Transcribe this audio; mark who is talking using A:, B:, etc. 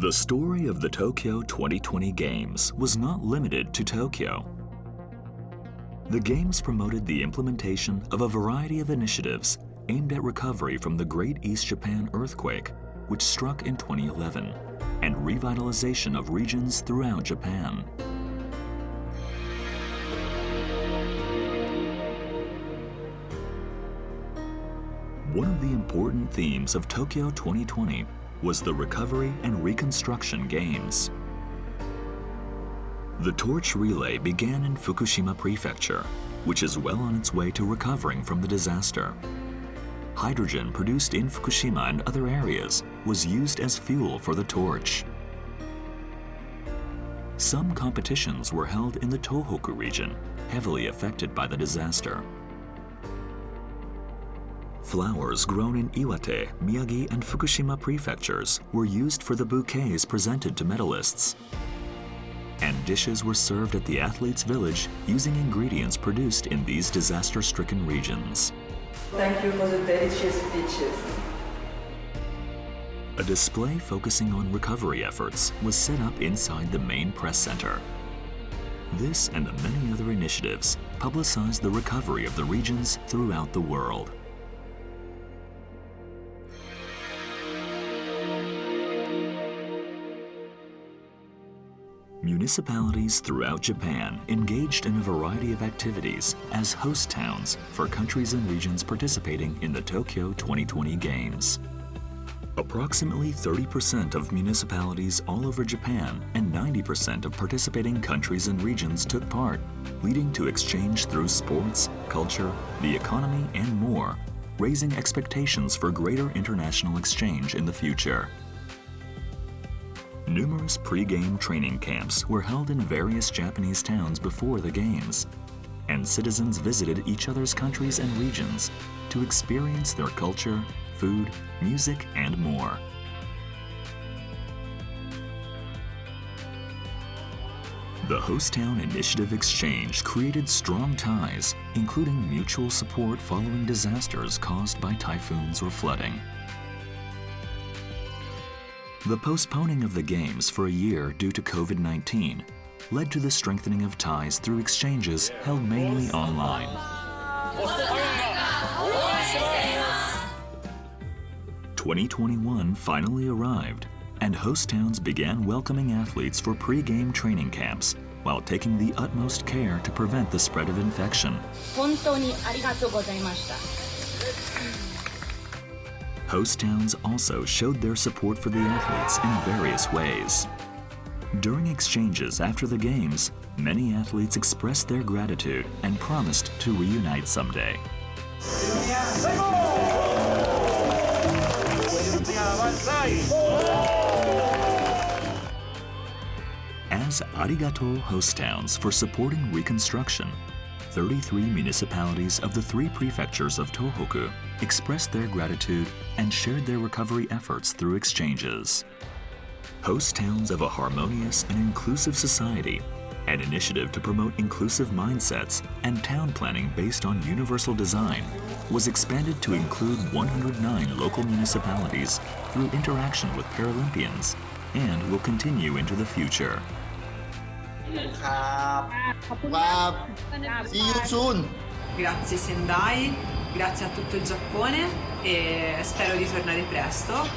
A: The story of the Tokyo 2020 Games was not limited to Tokyo. The Games promoted the implementation of a variety of initiatives aimed at recovery from the Great East Japan earthquake, which struck in 2011, and revitalization of regions throughout Japan. One of the important themes of Tokyo 2020 was the Recovery and Reconstruction Games. The torch relay began in Fukushima Prefecture, which is well on its way to recovering from the disaster. Hydrogen produced in Fukushima and other areas was used as fuel for the torch. Some competitions were held in the Tohoku region, heavily affected by the disaster. Flowers grown in Iwate, Miyagi, and Fukushima prefectures were used for the bouquets presented to medalists. And dishes were served at the athletes' village using ingredients produced in these disaster-stricken regions.
B: Thank you for the delicious dishes.
A: A display focusing on recovery efforts was set up inside the main press center. This and the many other initiatives publicized the recovery of the regions throughout the world. Municipalities throughout Japan engaged in a variety of activities as host towns for countries and regions participating in the Tokyo 2020 Games. Approximately 30% of municipalities all over Japan and 90% of participating countries and regions took part, leading to exchange through sports, culture, the economy, and more, raising expectations for greater international exchange in the future. Numerous pre-game training camps were held in various Japanese towns before the Games, and citizens visited each other's countries and regions to experience their culture, food, music, and more. The Host Town Initiative Exchange created strong ties, including mutual support following disasters caused by typhoons or flooding. The postponing of the Games for a year due to COVID-19 led to the strengthening of ties through exchanges held mainly online. 2021 finally arrived, and host towns began welcoming athletes for pre-game training camps while taking the utmost care to prevent the spread of infection.
C: 本当にありがとうございました。
A: Host towns also showed their support for the athletes in various ways. During exchanges after the Games, many athletes expressed their gratitude and promised to reunite someday. As arigato host towns for supporting Reconstruction, 33 municipalities of the 3 prefectures of Tohoku expressed their gratitude and shared their recovery efforts through exchanges. Host Towns of a Harmonious and Inclusive Society, an initiative to promote inclusive mindsets and town planning based on universal design, was expanded to include 109 local municipalities through interaction with Paralympians and will continue into the future.
D: See you soon.
E: Grazie Sendai, grazie a tutto il Giappone e spero di tornare presto.